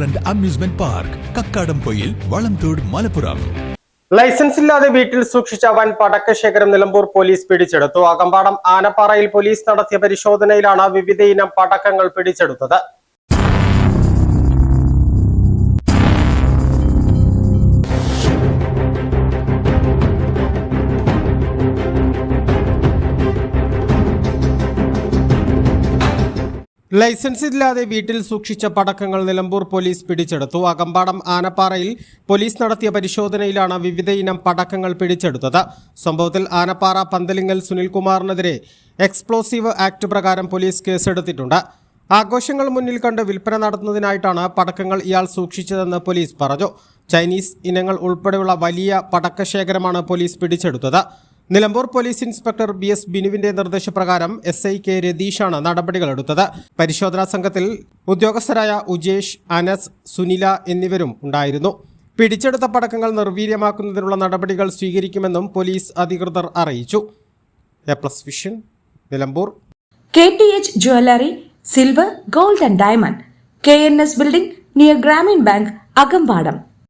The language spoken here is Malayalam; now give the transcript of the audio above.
And amusement park, Kakkadampoyil, Valamthode, Malappuram. Licence ഇല്ലാതെ വീട്ടിൽ സൂക്ഷിച്ച വൻ പടക്കശേഖരം നിലമ്പൂർ പോലീസ് പിടിച്ചെടുത്തു. അകമ്പാടം ആനപ്പാറയിൽ പോലീസ് നടത്തിയ പരിശോധനയിലാണ് വിവിധയിനം പടക്കങ്ങൾ പിടിച്ചെടുത്തത്. ലൈസൻസ് ഇല്ലാതെ വീട്ടിൽ സൂക്ഷിച്ച പടക്കങ്ങൾ നിലമ്പൂർ പോലീസ് പിടിച്ചെടുത്തു. അകമ്പാടം ആനപ്പാറയിൽ പോലീസ് നടത്തിയ പരിശോധനയിലാണ് വിവിധയിനം പടക്കങ്ങൾ പിടിച്ചെടുത്തത്. സംഭവത്തിൽ ആനപ്പാറ പന്തലിങ്ങൽ സുനിൽകുമാറിനെതിരെ എക്സ്പ്ലോസീവ് ആക്ട് പ്രകാരം പോലീസ് കേസെടുത്തിട്ടുണ്ട്. ആഘോഷങ്ങൾ മുന്നിൽ കണ്ട് വിൽപ്പന നടത്തുന്നതിനായിട്ടാണ് പടക്കങ്ങൾ ഇയാൾ സൂക്ഷിച്ചതെന്ന് പോലീസ് പറഞ്ഞു. ചൈനീസ് ഇനങ്ങൾ ഉൾപ്പെടെയുള്ള വലിയ പടക്കശേഖരമാണ് പോലീസ് പിടിച്ചെടുത്തത്. നിലമ്പൂർ പോലീസ് ഇൻസ്പെക്ടർ BS ബിനുവിന്റെ നിർദ്ദേശപ്രകാരം SI K രതീഷാണ് നടപടികളെടുത്തത്. പരിശോധനാ സംഘത്തിൽ ഉദ്യോഗസ്ഥരായ ഉജേഷ്, അനസ്, സുനില എന്നിവരും ഉണ്ടായിരുന്നു. പിടിച്ചെടുത്ത പടക്കങ്ങൾ നിർവീര്യമാക്കുന്നതിനുള്ള നടപടികൾ സ്വീകരിക്കുമെന്നും പോലീസ് അധികൃതർ അറിയിച്ചു. A+ vision, Nilambur. KTH Jewelry, Silver, Gold and Diamond, KNS Building near Grameen Bank, Agambadam.